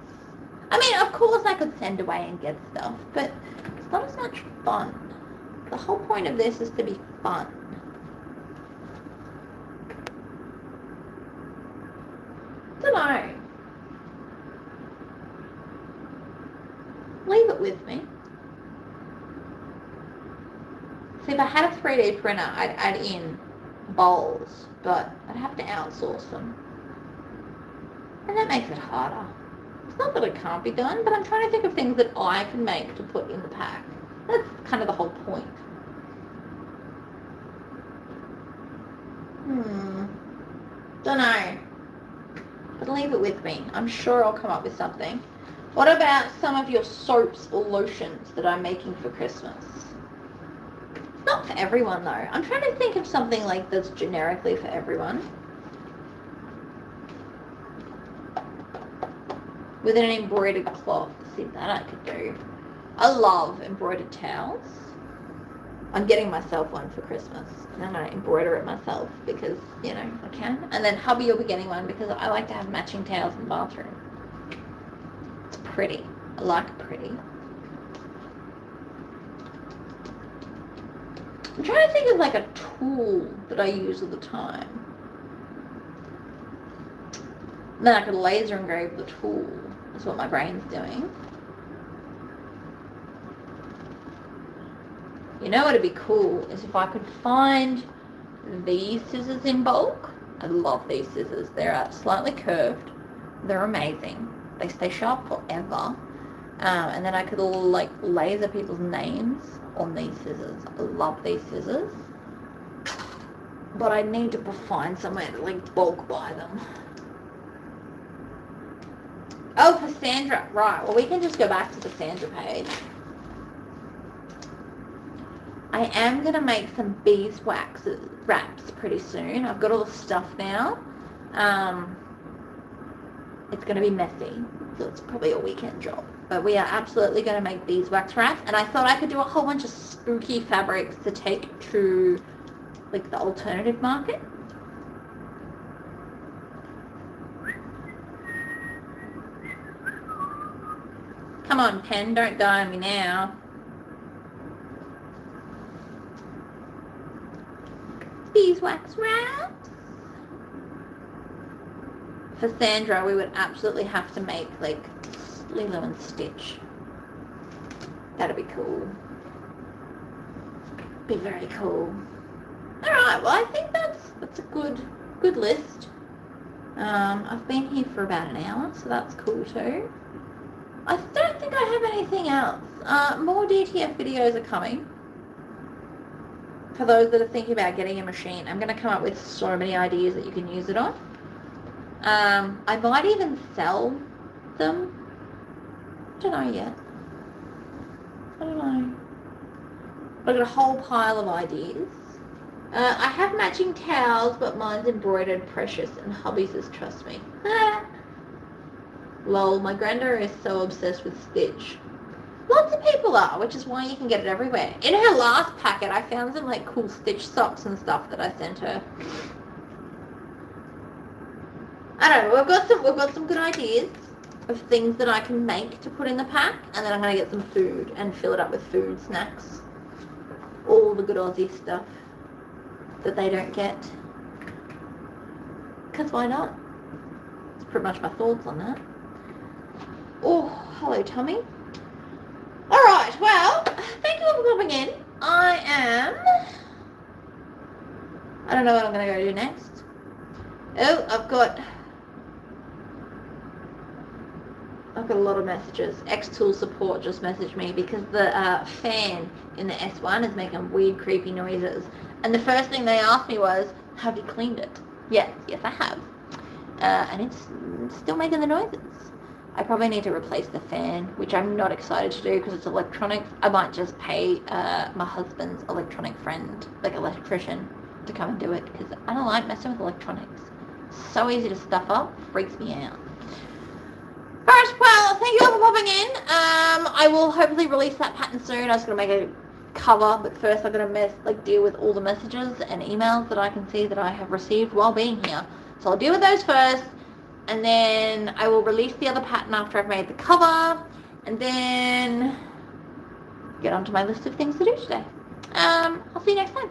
I mean, of course I could send away and get stuff, but it's not as much fun. The whole point of this is to be fun. Don't know. Leave it with me. See, if I had a 3D printer, I'd add in bowls, but I'd have to outsource them. And that makes it harder. It's not that it can't be done, but I'm trying to think of things that I can make to put in the pack. That's kind of the whole point. Don't know. But leave it with me. I'm sure I'll come up with something. What about some of your soaps or lotions that I'm making for Christmas? Not for everyone though. I'm trying to think of something like that's generically for everyone. With an embroidered cloth. See, that I could do. I love embroidered towels. I'm getting myself one for Christmas. And I'm going to embroider it myself because, you know, I can. And then hubby will be getting one because I like to have matching towels in the bathroom. It's pretty. I like pretty. I'm trying to think of like a tool that I use all the time. And then I could laser engrave the tool. That's what my brain's doing. You know what would be cool is if I could find these scissors in bulk. I love these scissors. They're slightly curved. They're amazing. They stay sharp forever. And then I could like laser people's names on these scissors. I love these scissors. But I need to find somewhere to like bulk buy them. Oh, for Sandra. Right. Well, we can just go back to the Sandra page. I am going to make some beeswax wraps pretty soon. I've got all the stuff now. It's going to be messy, so it's probably a weekend job. But we are absolutely going to make beeswax wraps. And I thought I could do a whole bunch of spooky fabrics to take to like the alternative market. Come on, pen, don't die on me now. Beeswax wraps. For Sandra, we would absolutely have to make like Lilo and Stitch. That'd be cool. Be very cool. All right. Well, I think that's a good list. I've been here for about an hour, so that's cool too. I don't think I have anything else. More DTF videos are coming. For those that are thinking about getting a machine, I'm going to come up with so many ideas that you can use it on. I might even sell them. I don't know yet. I don't know. I've got a whole pile of ideas. I have matching towels, but mine's embroidered precious and hubby's is trust me. Lol, my granddaughter is so obsessed with Stitch. Lots of people are, which is why you can get it everywhere. In her last packet, I found some like cool Stitch socks and stuff that I sent her. I don't know. We've got some good ideas of things that I can make to put in the pack, and then I'm gonna get some food and fill it up with food snacks, all the good Aussie stuff that they don't get. Cause why not? That's pretty much my thoughts on that. Oh, hello, Tommy. Alright, well, thank you all for popping in. I don't know what I'm going to go do next. Oh, I've got a lot of messages. X-Tool support just messaged me because the fan in the S1 is making weird, creepy noises. And the first thing they asked me was, have you cleaned it? Yes, I have. And it's still making the noises. I probably need to replace the fan, which I'm not excited to do because it's electronics. I might just pay my husband's electronic friend, like electrician, to come and do it because I don't like messing with electronics. So easy to stuff up, freaks me out. Alright, well, thank you all for popping in. I will hopefully release that pattern soon. I was going to make a cover, but first I'm going to deal with all the messages and emails that I can see that I have received while being here. So I'll deal with those first. And then I will release the other pattern after I've made the cover, and then get onto my list of things to do today. I'll see you next time.